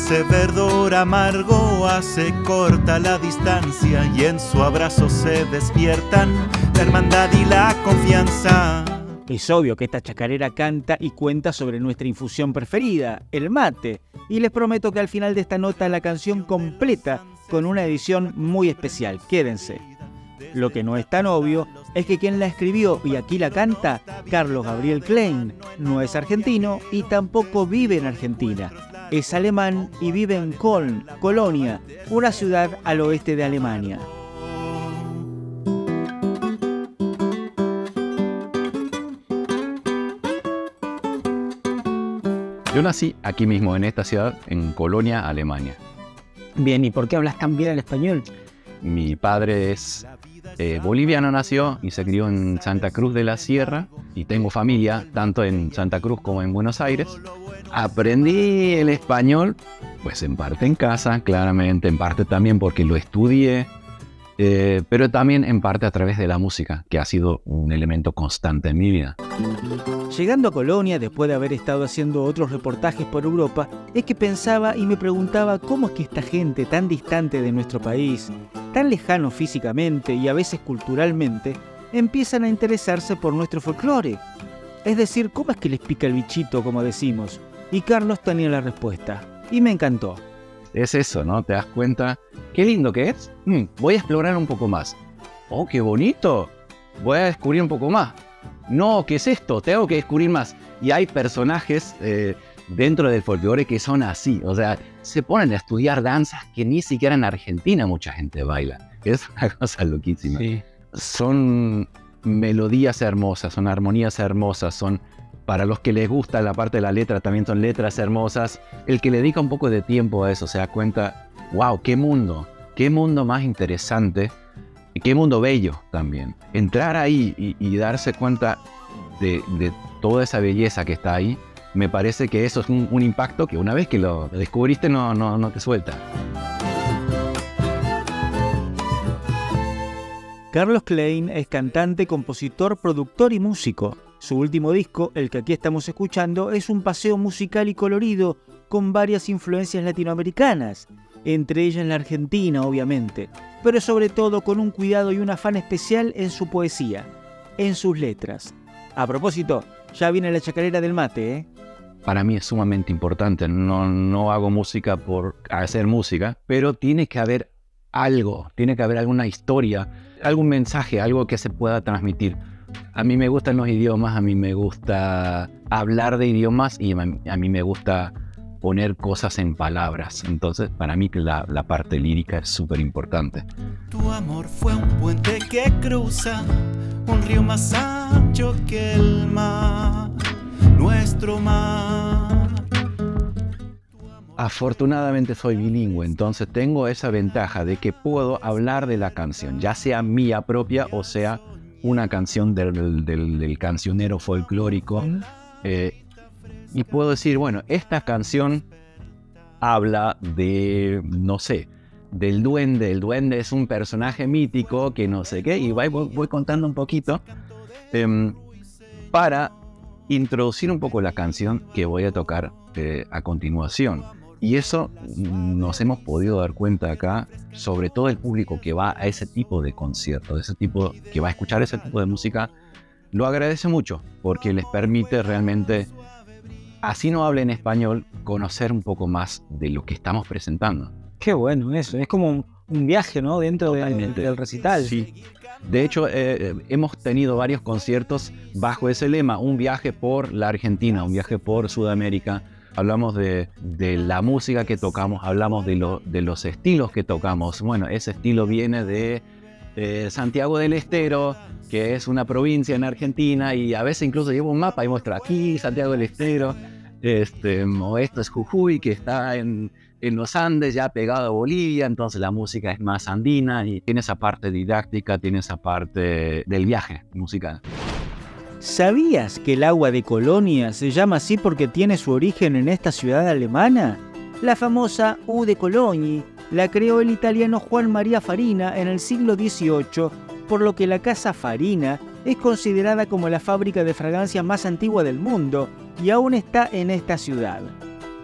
Ese verdor amargo hace corta la distancia y en su abrazo se despiertan la hermandad y la confianza. Es obvio que esta chacarera canta y cuenta sobre nuestra infusión preferida, el mate, y les prometo que al final de esta nota la canción completa con una edición muy especial. Quédense. Lo que no es tan obvio es que quien la escribió y aquí la canta, Carlos Gabriel Klein, no es argentino y tampoco vive en Argentina. Es alemán y vive en Köln, Colonia, una ciudad al oeste de Alemania. Yo nací aquí mismo, en esta ciudad, en Colonia, Alemania. Bien, ¿y por qué hablas tan bien el español? Mi padre es boliviano, nació y se crió en Santa Cruz de la Sierra, y tengo familia tanto en Santa Cruz como en Buenos Aires. Aprendí el español, pues en parte en casa, claramente, en parte también porque lo estudié, pero también en parte a través de la música, que ha sido un elemento constante en mi vida. Llegando a Colonia, después de haber estado haciendo otros reportajes por Europa, es que pensaba y me preguntaba cómo es que esta gente tan distante de nuestro país, tan lejano físicamente y a veces culturalmente, empiezan a interesarse por nuestro folclore. Es decir, cómo es que les pica el bichito, como decimos. Y Carlos tenía la respuesta, y me encantó. Es eso, ¿no? Te das cuenta, qué lindo que es. Voy a explorar un poco más. Oh, qué bonito. Voy a descubrir un poco más. No, ¿qué es esto? Tengo que descubrir más. Y hay personajes dentro del folclore que son así. O sea, se ponen a estudiar danzas que ni siquiera en Argentina mucha gente baila. Es una cosa loquísima. Sí. Son melodías hermosas, son armonías hermosas, son... Para los que les gusta la parte de la letra, también son letras hermosas. El que le dedica un poco de tiempo a eso se da cuenta, wow, qué mundo más interesante, y qué mundo bello también. Entrar ahí y darse cuenta de toda esa belleza que está ahí, me parece que eso es un impacto que una vez que lo descubriste no te suelta. Carlos Klein es cantante, compositor, productor y músico. Su último disco, el que aquí estamos escuchando, es un paseo musical y colorido con varias influencias latinoamericanas, entre ellas la Argentina, obviamente, pero sobre todo con un cuidado y un afán especial en su poesía, en sus letras. A propósito, ya viene la chacarera del mate, ¿eh? Para mí es sumamente importante. No hago música por hacer música, pero tiene que haber algo, tiene que haber alguna historia, algún mensaje, algo que se pueda transmitir. A mí me gustan los idiomas, a mí me gusta hablar de idiomas y a mí me gusta poner cosas en palabras. Entonces, para mí la parte lírica es súper importante. Tu amor fue un puente que cruza un río más ancho que el mar, nuestro mar. Afortunadamente soy bilingüe, entonces tengo esa ventaja de que puedo hablar de la canción, ya sea mía propia o sea una canción del cancionero folclórico, y puedo decir, bueno, esta canción habla de, no sé, del duende. El duende es un personaje mítico que no sé qué, y voy contando un poquito para introducir un poco la canción que voy a tocar a continuación. Y eso nos hemos podido dar cuenta acá, sobre todo el público que va a ese tipo de conciertos, ese tipo que va a escuchar ese tipo de música, lo agradece mucho porque les permite realmente, así no hablen español, conocer un poco más de lo que estamos presentando. Qué bueno eso, es como un viaje, ¿no? Dentro del recital. Sí. De hecho, hemos tenido varios conciertos bajo ese lema, un viaje por la Argentina, un viaje por Sudamérica. Hablamos de la música que tocamos, hablamos de los estilos que tocamos. Bueno, ese estilo viene de Santiago del Estero, que es una provincia en Argentina, y a veces incluso llevo un mapa y muestro aquí Santiago del Estero, o esto es Jujuy, que está en los Andes, ya pegado a Bolivia, entonces la música es más andina y tiene esa parte didáctica, tiene esa parte del viaje musical. ¿Sabías que el agua de Colonia se llama así porque tiene su origen en esta ciudad alemana? La famosa Eau de Cologne la creó el italiano Juan María Farina en el siglo XVIII, por lo que la casa Farina es considerada como la fábrica de fragancias más antigua del mundo y aún está en esta ciudad.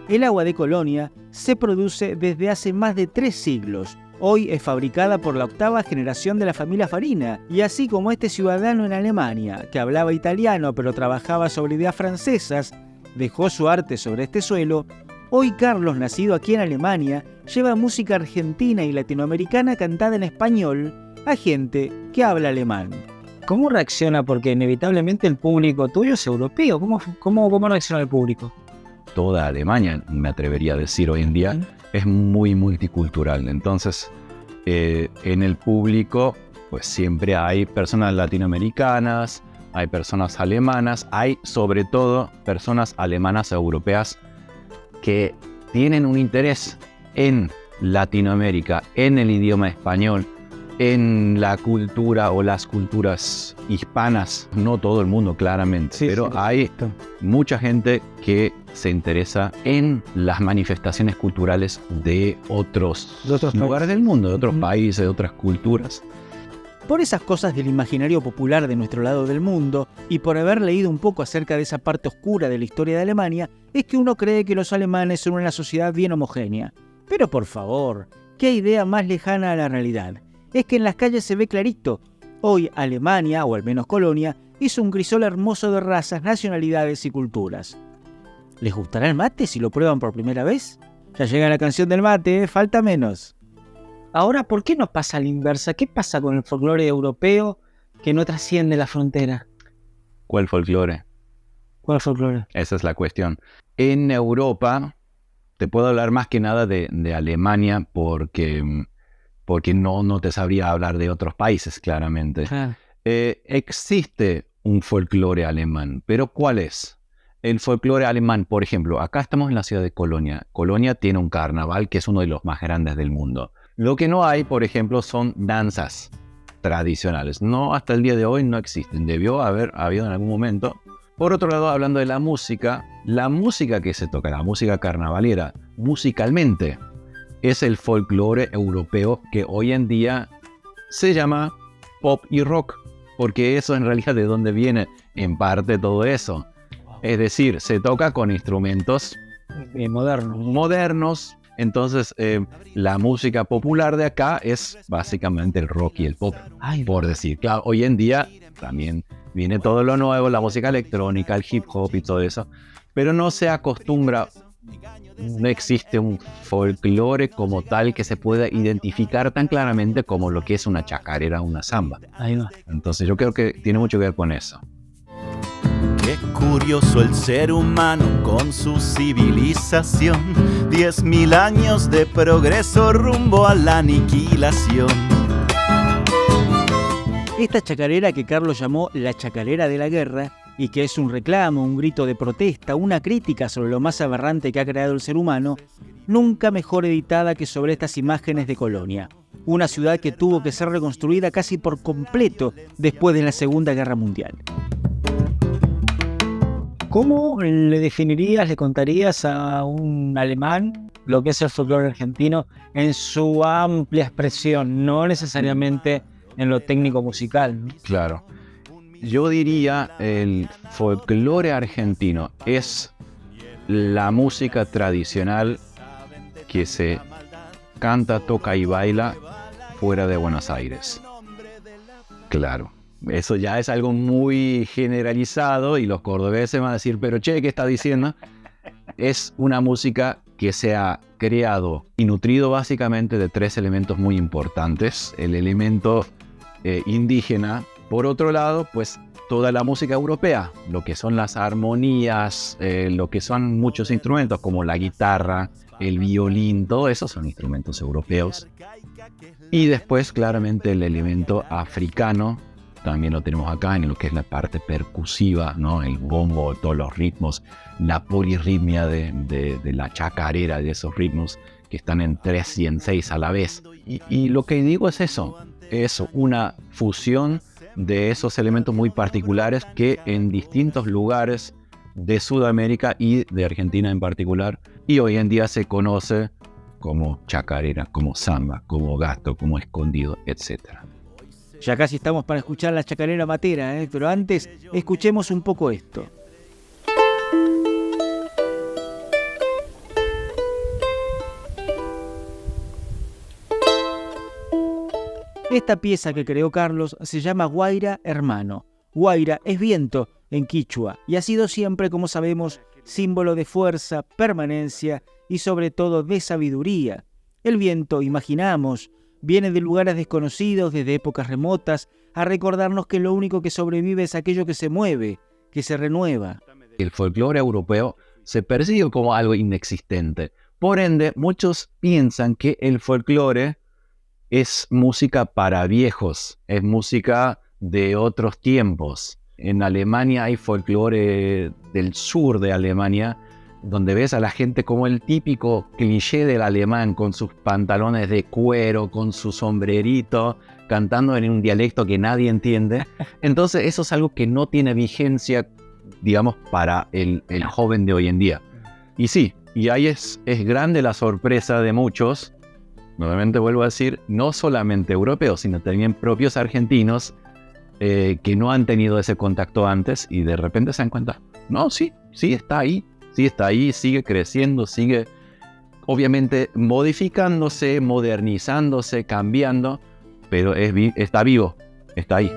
El agua de Colonia se produce desde hace más de 3 siglos. Hoy es fabricada por la 8ª generación de la familia Farina, y así como este ciudadano en Alemania, que hablaba italiano pero trabajaba sobre ideas francesas, dejó su arte sobre este suelo, hoy Carlos, nacido aquí en Alemania, lleva música argentina y latinoamericana cantada en español a gente que habla alemán. ¿Cómo reacciona? Porque inevitablemente el público tuyo es europeo. ¿Cómo reacciona el público? Toda Alemania, me atrevería a decir hoy en día, es muy multicultural. Entonces, en el público, pues siempre hay personas latinoamericanas, hay personas alemanas, hay sobre todo personas alemanas europeas que tienen un interés en Latinoamérica, en el idioma español, en la cultura o las culturas hispanas. No todo el mundo, claramente, pero hay mucha gente que se interesa en las manifestaciones culturales de otros lugares del mundo, de otros países, de otras culturas. Por esas cosas del imaginario popular de nuestro lado del mundo, y por haber leído un poco acerca de esa parte oscura de la historia de Alemania, es que uno cree que los alemanes son una sociedad bien homogénea. Pero por favor, ¿qué idea más lejana a la realidad? Es que en las calles se ve clarito. Hoy Alemania, o al menos Colonia, es un crisol hermoso de razas, nacionalidades y culturas. ¿Les gustará el mate si lo prueban por primera vez? Ya llega la canción del mate, falta menos. Ahora, ¿por qué no pasa a la inversa? ¿Qué pasa con el folclore europeo que no trasciende la frontera? ¿Cuál folclore? ¿Cuál folclore? Esa es la cuestión. En Europa, te puedo hablar más que nada de Alemania porque no te sabría hablar de otros países, claramente. Claro. Existe un folclore alemán, pero ¿cuál es? El folclore alemán, por ejemplo, acá estamos en la ciudad de Colonia. Colonia tiene un carnaval que es uno de los más grandes del mundo. Lo que no hay, por ejemplo, son danzas tradicionales. No, hasta el día de hoy no existen. Debió haber habido en algún momento. Por otro lado, hablando de la música que se toca, la música carnavalera, musicalmente, es el folclore europeo que hoy en día se llama pop y rock, porque eso en realidad de dónde viene en parte todo eso. Es decir, se toca con instrumentos modernos. Entonces, la música popular de acá es básicamente el rock y el pop, por decir. Claro, hoy en día también viene todo lo nuevo, la música electrónica, el hip hop y todo eso, pero no se acostumbra. No existe un folclore como tal que se pueda identificar tan claramente como lo que es una chacarera o una samba. Ahí va. Entonces yo creo que tiene mucho que ver con eso. Qué curioso el ser humano con su civilización. 10.000 años de progreso rumbo a la aniquilación. Esta chacarera que Carlos llamó la chacarera de la guerra, y que es un reclamo, un grito de protesta, una crítica sobre lo más aberrante que ha creado el ser humano, nunca mejor editada que sobre estas imágenes de Colonia, una ciudad que tuvo que ser reconstruida casi por completo después de la Segunda Guerra Mundial. ¿Cómo le definirías, le contarías a un alemán lo que es el folclore argentino en su amplia expresión, no necesariamente en lo técnico musical, ¿no? Claro. Yo diría el folclore argentino es la música tradicional que se canta, toca y baila fuera de Buenos Aires. Claro, eso ya es algo muy generalizado y los cordobeses van a decir, pero che, ¿qué está diciendo? Es una música que se ha creado y nutrido básicamente de 3 elementos muy importantes. El elemento indígena. Por otro lado, pues toda la música europea, lo que son las armonías, lo que son muchos instrumentos como la guitarra, el violín, todo eso son instrumentos europeos. Y después claramente el elemento africano, también lo tenemos acá en lo que es la parte percusiva, ¿no? El bombo, todos los ritmos, la polirritmia de la chacarera, de esos ritmos que están en 3 y en 6 a la vez. Y lo que digo es eso, es una fusión de esos elementos muy particulares que en distintos lugares de Sudamérica y de Argentina en particular, y hoy en día se conoce como chacarera, como samba, como gato, como escondido, etc. Ya casi estamos para escuchar la chacarera matera, pero antes escuchemos un poco esto. Esta pieza que creó Carlos se llama Guaira Hermano. Guaira es viento en quichua y ha sido siempre, como sabemos, símbolo de fuerza, permanencia y sobre todo de sabiduría. El viento, imaginamos, viene de lugares desconocidos, desde épocas remotas, a recordarnos que lo único que sobrevive es aquello que se mueve, que se renueva. El folclore europeo se percibe como algo inexistente. Por ende, muchos piensan que el folclore es música para viejos, es música de otros tiempos. En Alemania hay folclore del sur de Alemania, donde ves a la gente como el típico cliché del alemán, con sus pantalones de cuero, con su sombrerito, cantando en un dialecto que nadie entiende. Entonces eso es algo que no tiene vigencia, digamos, para el joven de hoy en día. Y sí, y ahí es grande la sorpresa de muchos, nuevamente vuelvo a decir, no solamente europeos, sino también propios argentinos, que no han tenido ese contacto antes y de repente se dan cuenta, no, sí está ahí, sigue creciendo, sigue obviamente modificándose, modernizándose, cambiando, pero está vivo, está ahí.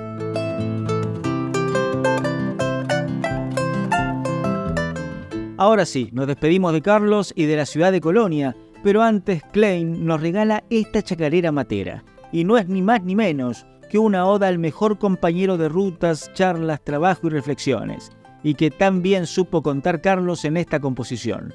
Ahora sí, nos despedimos de Carlos y de la ciudad de Colonia, pero antes Klein nos regala esta chacarera matera, y no es ni más ni menos que una oda al mejor compañero de rutas, charlas, trabajo y reflexiones, y que tan bien supo contar Carlos en esta composición.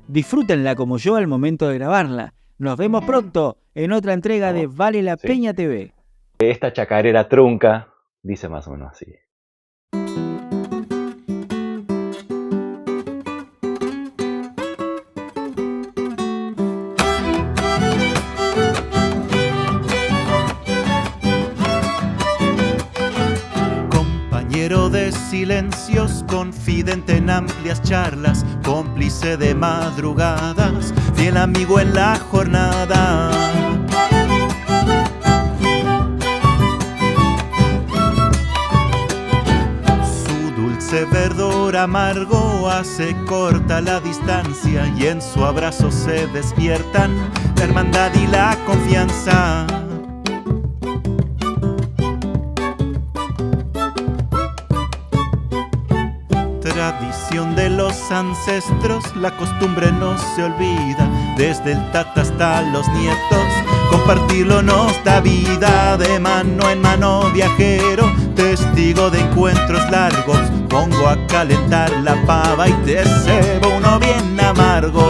Disfrútenla como yo al momento de grabarla. Nos vemos pronto en otra entrega de Vale la Peña TV. Esta chacarera trunca dice más o menos así. De silencios, confidente en amplias charlas, cómplice de madrugadas, fiel amigo en la jornada. Su dulce verdor amargo hace corta la distancia y en su abrazo se despiertan la hermandad y la confianza. Tradición de los ancestros, la costumbre no se olvida, desde el tata hasta los nietos, compartirlo nos da vida. De mano en mano viajero, testigo de encuentros largos, pongo a calentar la pava y te cebo uno bien amargo.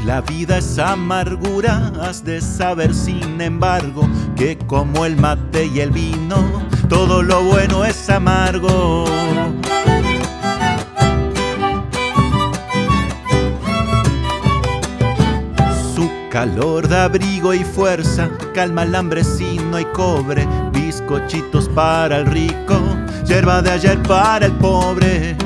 La vida es amargura, has de saber sin embargo que como el mate y el vino, todo lo bueno es amargo. Su calor da abrigo y fuerza, calma el hambre si no hay cobre, bizcochitos para el rico, yerba de ayer para el pobre.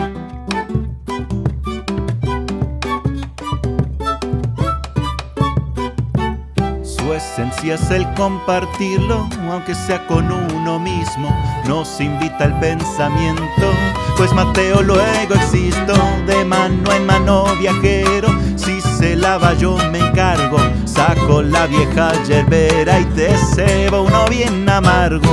Su esencia es el compartirlo, aunque sea con uno mismo. Nos invita el pensamiento, pues Mateo luego existo. De mano en mano viajero, si se lava yo me encargo. Saco la vieja yerbera y te cebo uno bien amargo.